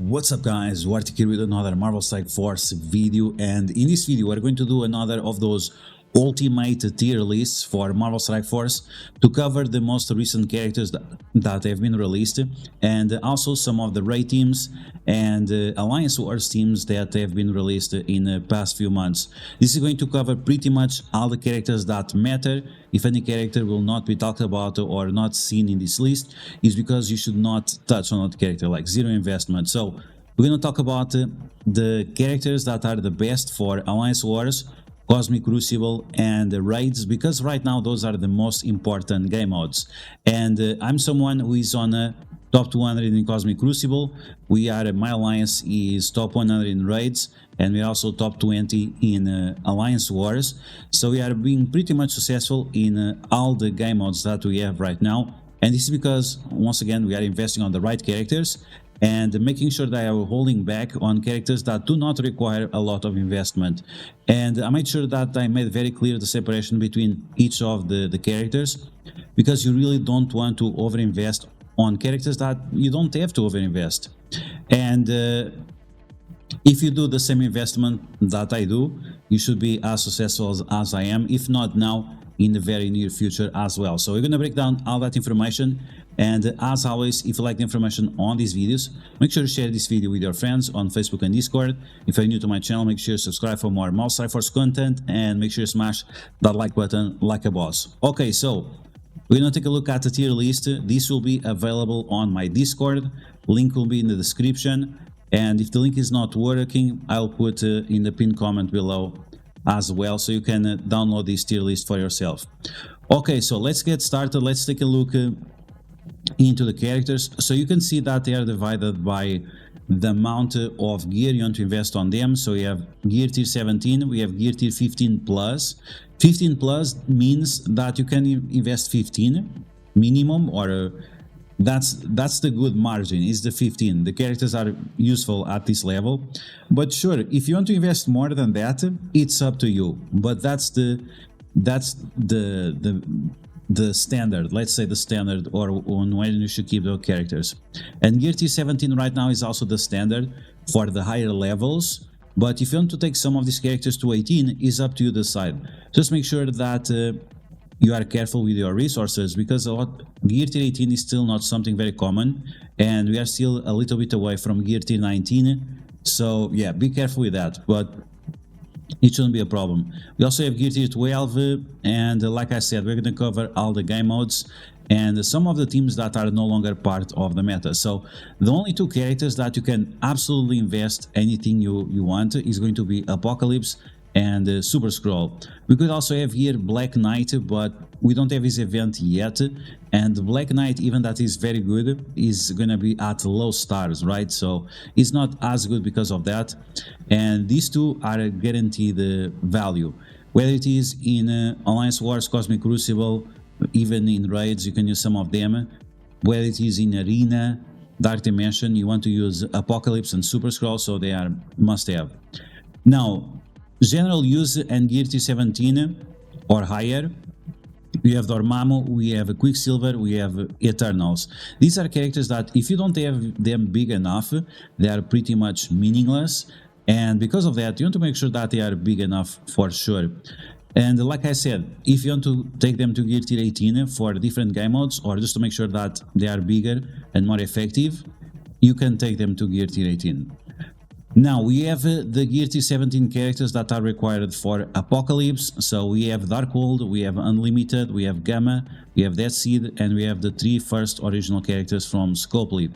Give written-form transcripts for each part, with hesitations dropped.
What's up guys, DuArktik here with another Marvel Strike Force video, and in this video we're going to do another of those ultimate tier lists for Marvel Strike Force to cover the most recent characters that have been released, and also some of the raid teams and Alliance Wars teams that have been released in the past few months. This is going to cover pretty much all the characters that matter. If any character will not be talked about or not seen in this list, is because you should not touch on that character, like zero investment. So we're going to talk about the characters that are the best for Alliance Wars, Cosmic Crucible and raids, because right now those are the most important game modes. And I'm someone who is on a top 200 in Cosmic Crucible. My alliance is top 100 in raids, and we're also top 20 in Alliance Wars. So we are being pretty much successful in all the game modes that we have right now. And this is because, once again, we are investing on the right characters and making sure that I am holding back on characters that do not require a lot of investment. And I made sure that I made very clear the separation between each of the characters, because you really don't want to overinvest on characters that you don't have to overinvest. And if you do the same investment that I do, you should be as successful as I am, if not now, in the very near future as well. So we're going to break down all that information. And as always, if you like the information on these videos, make sure to share this video with your friends on Facebook and Discord. If you're new to my channel, make sure to subscribe for more Marvel Strike Force content, and make sure to smash that like button like a boss. Okay, so we're going to take a look at the tier list. This will be available on my Discord. Link will be in the description. And if the link is not working, I'll put in the pinned comment below as well, so you can download this tier list for yourself. Okay, so let's get started. Let's take a look into the characters. So you can see that they are divided by the amount of gear you want to invest on them. So we have gear tier 17, we have gear tier 15 plus. 15 plus means that you can invest 15 minimum, or that's the good margin, is the 15. The characters are useful at this level, but sure, if you want to invest more than that, it's up to you. But that's the standard, let's say the standard, or on when you should keep those characters. And gear tier 17 right now is also the standard for the higher levels, but if you want to take some of these characters to 18, is up to you to decide. Just make sure that you are careful with your resources, because gear tier 18 is still not something very common, and we are still a little bit away from gear tier 19. So yeah, be careful with that, but it shouldn't be a problem. We also have gear tier 12, and like I said, we're going to cover all the game modes and some of the teams that are no longer part of the meta. So the only two characters that you can absolutely invest anything you want is going to be Apocalypse and Super Scroll. We could also have here Black Knight, but we don't have his event yet, and Black Knight, even that is very good, is gonna be at low stars, right? So it's not as good because of that, and these two are guaranteed value, whether it is in Alliance Wars, Cosmic Crucible, even in raids you can use some of them, whether it is in Arena, Dark Dimension, you want to use Apocalypse and Super Scroll, so they are must have. Now, general use and gear tier 17 or higher, we have Dormammu, we have Quicksilver, we have Eternals. These are characters that if you don't have them big enough, they are pretty much meaningless, and because of that you want to make sure that they are big enough for sure. And like I said, if you want to take them to gear tier 18 for different game modes, or just to make sure that they are bigger and more effective, you can take them to gear tier 18. Now we have the gear tier 17 characters that are required for Apocalypse. So we have Darkhold, we have Unlimited, we have Gamma, we have Death Seed, and we have the 3 first original characters from Scopely.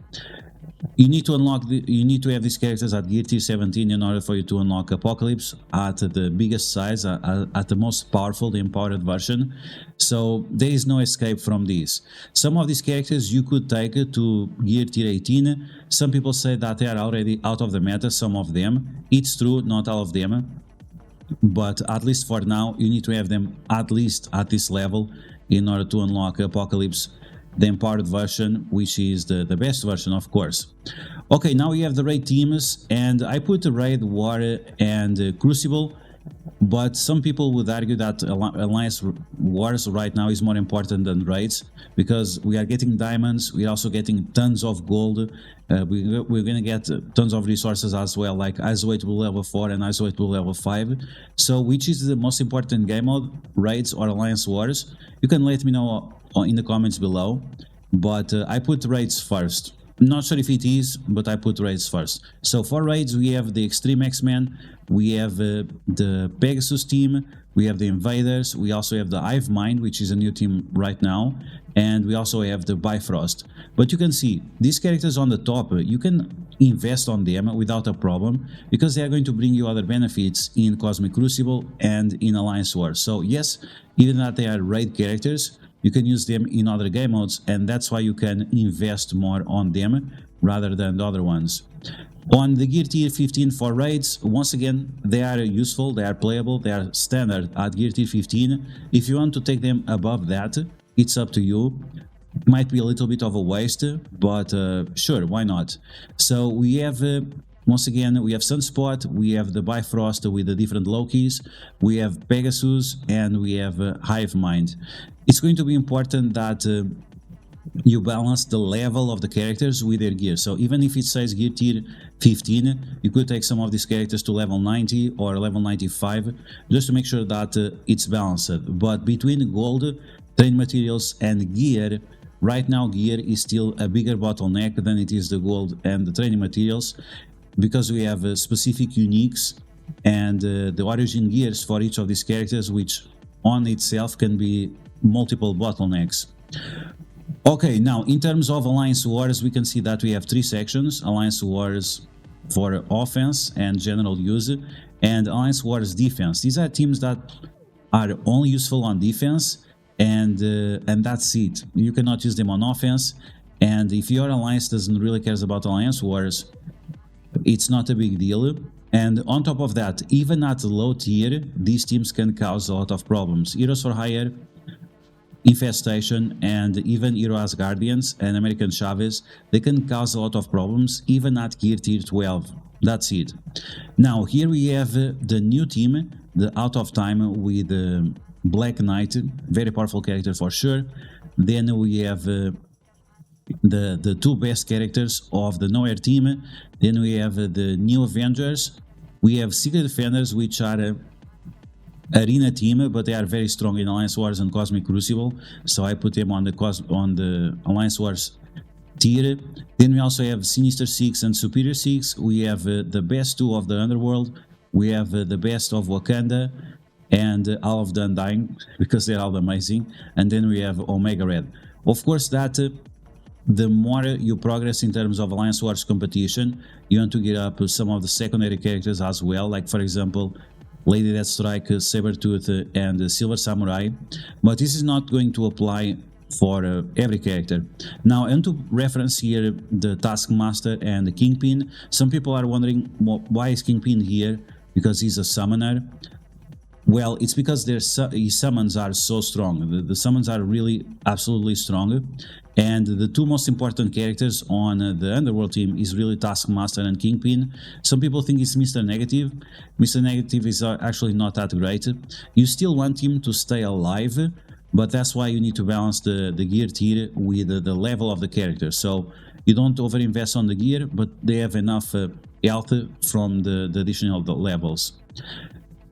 You need to have these characters at gear tier 17 in order for you to unlock Apocalypse at the biggest size, at the most powerful, the empowered version. So there is no escape from this. Some of these characters you could take to gear tier 18. Some people say that they are already out of the meta, some of them. It's true, not all of them. But at least for now, you need to have them at least at this level in order to unlock Apocalypse, the empowered version, which is the best version, of course. Okay, now we have the raid teams, and I put the raid, war, and Crucible But some people would argue that Alliance Wars right now is more important than raids, because we are getting diamonds, we're also getting tons of gold, we're gonna get tons of resources as well, like isolatable level 4 and isolatable level 5. So which is the most important game mode, raids or Alliance Wars? You can let me know in the comments below, but I put raids first. Not sure if it is, but I put raids first. So for raids, we have the Extreme X-Men, we have the Pegasus team, we have the Invaders, we also have the Hive Mind, which is a new team right now, and we also have the Bifrost. But you can see, these characters on the top, you can invest on them without a problem, because they are going to bring you other benefits in Cosmic Crucible and in Alliance Wars. So yes, even that they are raid characters, you can use them in other game modes, and that's why you can invest more on them rather than the other ones. On the gear tier 15 for raids, once again, they are useful, they are playable, they are standard at gear tier 15. If you want to take them above that, it's up to you. Might be a little bit of a waste, but sure, why not? So we have once again, we have Sunspot, we have the Bifrost with the different Lokis, we have Pegasus, and we have Hive Mind. It's going to be important that you balance the level of the characters with their gear. So even if it says gear tier 15, you could take some of these characters to level 90 or level 95, just to make sure that it's balanced. But between gold, training materials, and gear, right now gear is still a bigger bottleneck than it is the gold and the training materials, because we have specific uniques and the origin gears for each of these characters, which on itself can be multiple bottlenecks. Okay, now in terms of Alliance Wars, we can see that we have 3 sections: Alliance Wars for offense and general use, and Alliance Wars defense. These are teams that are only useful on defense, and that's it. You cannot use them on offense, and if your alliance doesn't really cares about Alliance Wars, it's not a big deal. And on top of that, even at low tier, these teams can cause a lot of problems. Heroes for Hire, Infestation, and even Hero Asgardians and American Chavez, they can cause a lot of problems even at gear tier 12. That's it. Now here we have the new team, the Out of Time with Black Knight, very powerful character for sure. Then we have the 2 best characters of the Nowhere team. Then we have the New Avengers. We have Secret Defenders, which are arena team, but they are very strong in Alliance Wars and Cosmic Crucible, so I put them on the Alliance Wars tier. Then we also have Sinister Six and Superior Six. We have the best 2 of the Underworld. We have the best of Wakanda and all of the Undying, because they're all amazing. And then we have Omega Red. Of course, that the more you progress in terms of Alliance Wars competition, you want to get up some of the secondary characters as well, like for example Lady Deathstrike, Sabretooth, and Silver Samurai. But this is not going to apply for every character. Now, and to reference here the Taskmaster and the Kingpin, some people are wondering, well, why is Kingpin here? Because he's a summoner. Well, it's because his summons are so strong. The summons are really absolutely strong. And the 2 most important characters on the Underworld team is really Taskmaster and Kingpin. Some people think it's Mr. Negative. Mr. Negative is actually not that great. You still want him to stay alive, but that's why you need to balance the gear tier with the level of the character. So you don't overinvest on the gear, but they have enough health from the additional levels.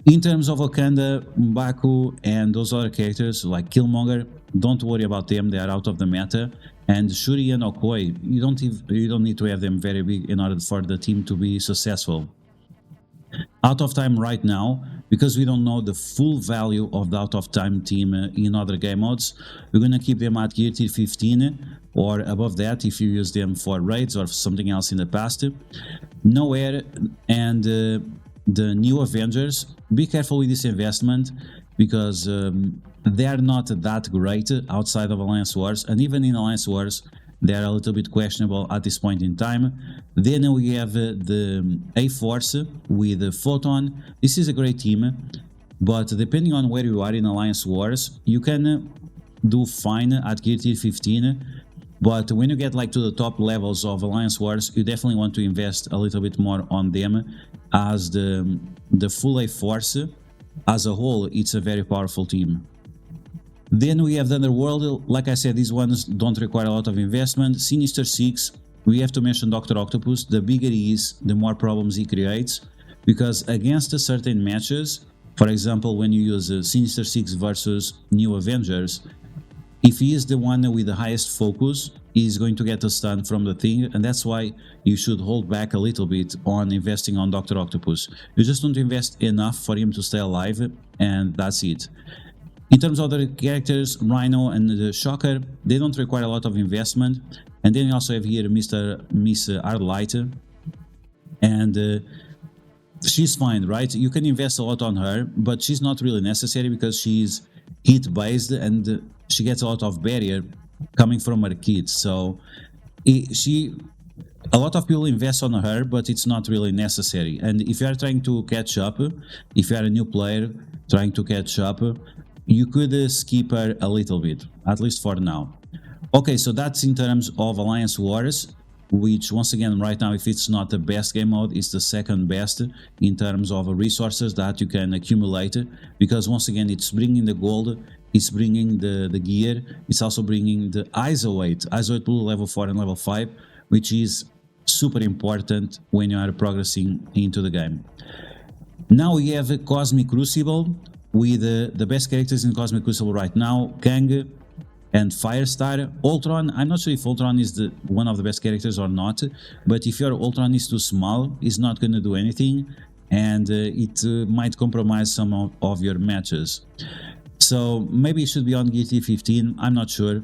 In terms of Wakanda, M'Baku, and those other characters like Killmonger, don't worry about them, they are out of the meta. And Shuri and Okoye, you don't need to have them very big in order for the team to be successful. Out of Time right now, because we don't know the full value of the Out of Time team in other game modes, we're gonna keep them at gear tier 15 or above that if you use them for raids or something else in the past. Nowhere and the New Avengers, be careful with this investment, because they are not that great outside of Alliance Wars, and even in Alliance Wars they are a little bit questionable at this point in time. Then we have the A-Force with Photon. This is a great team, but depending on where you are in Alliance Wars, you can do fine at gear tier 15, but when you get like to the top levels of Alliance Wars, you definitely want to invest a little bit more on them, as the full A-Force as a whole, it's a very powerful team. Then we have the Underworld. Like I said, these ones don't require a lot of investment. Sinister Six, we have to mention Dr. Octopus. The bigger he is, the more problems he creates, because against certain matches, for example, when you use Sinister Six versus New Avengers, if he is the one with the highest focus, he's going to get a stun from the thing, and that's why you should hold back a little bit on investing on Dr. Octopus. You just don't invest enough for him to stay alive, and that's it. In terms of the characters, Rhino and the Shocker, they don't require a lot of investment. And then you also have here Miss Arlight, and she's fine, right? You can invest a lot on her, but she's not really necessary because she's hit-based and she gets a lot of barrier coming from her kids. So a lot of people invest on her, but it's not really necessary. And if you are trying to catch up, if you are a new player trying to catch up, you could skip her a little bit, at least for now. Okay, so that's in terms of Alliance Wars, which once again, right now, if it's not the best game mode, it's the second best in terms of resources that you can accumulate, because once again, it's bringing the gold, it's bringing the gear, it's also bringing the ISO 8 blue level 4 and level 5, which is super important when you are progressing into the game. Now we have Cosmic Crucible, with the best characters in Cosmic Crucible right now, Kang and Firestar. Ultron, I'm not sure if Ultron is one of the best characters or not, but if your Ultron is too small, he's not going to do anything, and it might compromise some of your matches. So maybe it should be on GT 15, I'm not sure.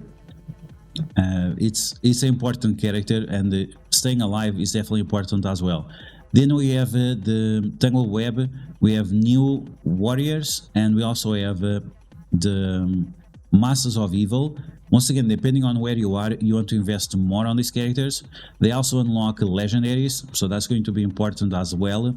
It's an important character, and staying alive is definitely important as well. Then we have the Tangle Web, we have New Warriors, and we also have the Masters of Evil. Once again, depending on where you are, you want to invest more on these characters. They also unlock legendaries, so that's going to be important as well.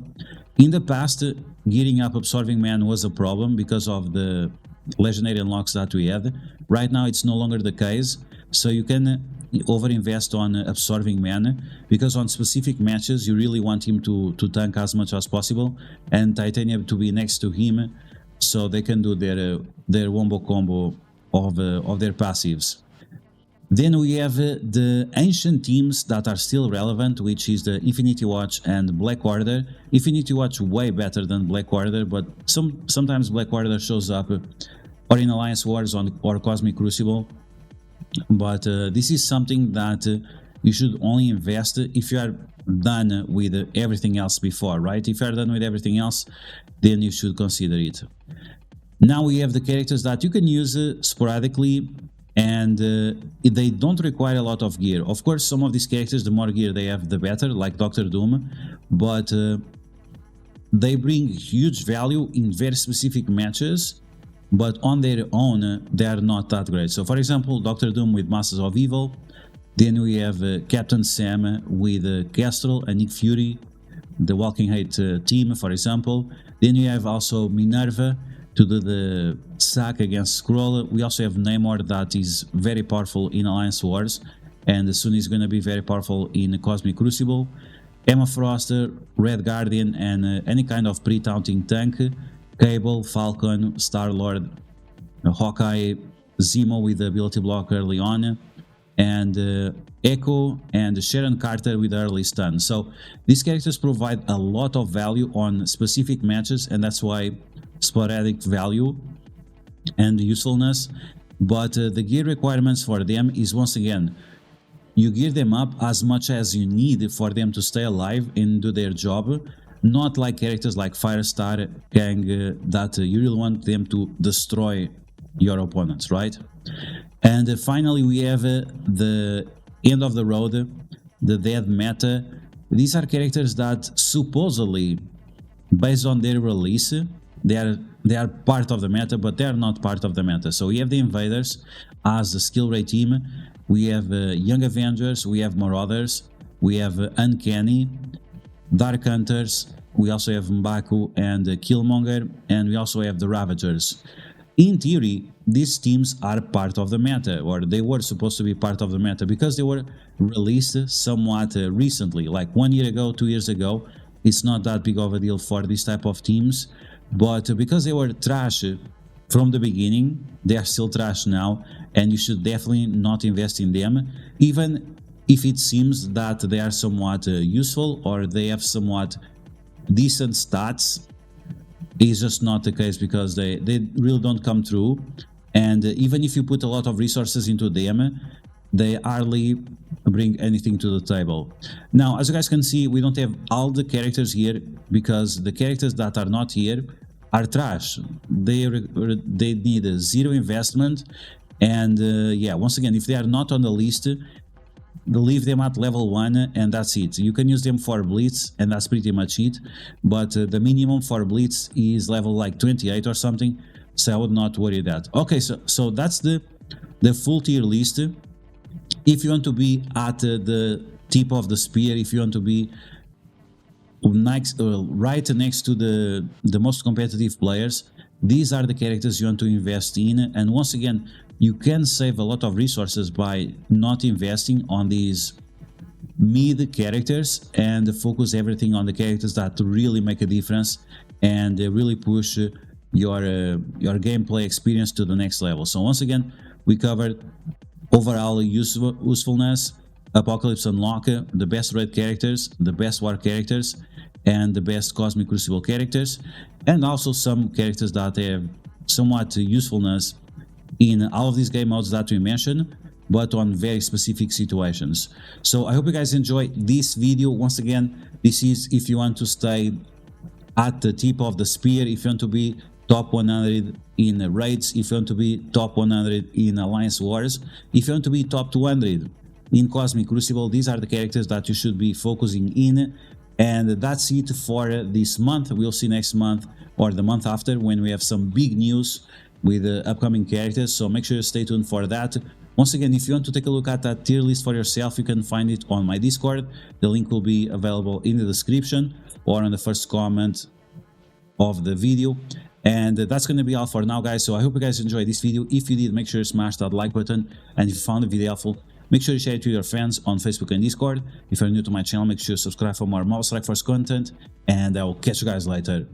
In the past, gearing up Absorbing Man was a problem because of the legendary unlocks that we had. Right now, it's no longer the case, so you can overinvest on Absorbing Man, because on specific matches you really want him to tank as much as possible, and Titanium to be next to him so they can do their wombo combo of their passives. Then we have the ancient teams that are still relevant, which is the Infinity Watch and Black Order. Infinity Watch way better than Black Order, but sometimes Black Order shows up or in Alliance Wars or Cosmic Crucible. But this is something that you should only invest if you are done with everything else before, right? If you are done with everything else, then you should consider it. Now we have the characters that you can use sporadically, and they don't require a lot of gear. Of course, some of these characters, the more gear they have, the better, like Doctor Doom, but they bring huge value in very specific matches, but on their own, they are not that great. So for example, Doctor Doom with Masters of Evil, then we have Captain Sam with Kestrel and Nick Fury, the Walking Hate team, for example. Then you have also Minerva to do the sack against Skrull. We also have Namor, that is very powerful in Alliance Wars, and soon is going to be very powerful in Cosmic Crucible. Emma Frost, Red Guardian, and any kind of pre-taunting tank. Cable, Falcon, Star-Lord, Hawkeye, Zemo with the ability block early on, and Echo and Sharon Carter with early stun. So these characters provide a lot of value on specific matches, and that's why sporadic value and usefulness. But the gear requirements for them is, once again, you gear them up as much as you need for them to stay alive and do their job. Not like characters like Firestar, Kang, that you really want them to destroy your opponents, right? And finally, we have the end of the road, the dead meta. These are characters that supposedly, based on their release, they are part of the meta, but they are not part of the meta. So we have the Invaders as the skill rate team. We have Young Avengers, we have Marauders, we have Uncanny, Dark Hunters, we also have M'Baku and Killmonger, and we also have the Ravagers. In theory, these teams are part of the meta, or they were supposed to be part of the meta, because they were released somewhat recently, like 1 year ago, 2 years ago. It's not that big of a deal for this type of teams, but because they were trash from the beginning, they are still trash now, and you should definitely not invest in them, even if it seems that they are somewhat useful or they have somewhat decent stats. Is just not the case, because they really don't come through, and even if you put a lot of resources into them, they hardly bring anything to the table. Now, as you guys can see, we don't have all the characters here, because the characters that are not here are trash. They need zero investment, and yeah, once again, if they are not on the list, leave them at level 1 and that's it. You can use them for blitz and that's pretty much it, but the minimum for blitz is level like 28 or something, so I would not worry that. Okay, so that's the full tier list. If you want to be at the tip of the spear, if you want to be next, right next to the most competitive players, these are the characters you want to invest in. And once again, you can save a lot of resources by not investing on these mid characters and focus everything on the characters that really make a difference and really push your gameplay experience to the next level. So once again, we covered overall usefulness, Apocalypse Unlock, the best raid characters, the best war characters, and the best Cosmic Crucible characters, and also some characters that have somewhat usefulness in all of these game modes that we mentioned, but on very specific situations. So I hope you guys enjoy this video. Once again, this is if you want to stay at the tip of the spear, if you want to be top 100 in raids, if you want to be top 100 in Alliance Wars, if you want to be top 200 in Cosmic Crucible, these are the characters that you should be focusing in. And that's it for this month. We'll see next month or the month after when we have some big news with upcoming characters, so make sure you stay tuned for that. Once again, if you want to take a look at that tier list for yourself, you can find it on my Discord. The link will be available in the description or on the first comment of the video. And that's going to be all for now, guys. So I hope you guys enjoyed this video. If you did, make sure you smash that like button, and if you found the video helpful, make sure you share it with your friends on Facebook and Discord. If you're new to my channel, make sure you subscribe for more Marvel Strike Force content, and I will catch you guys later.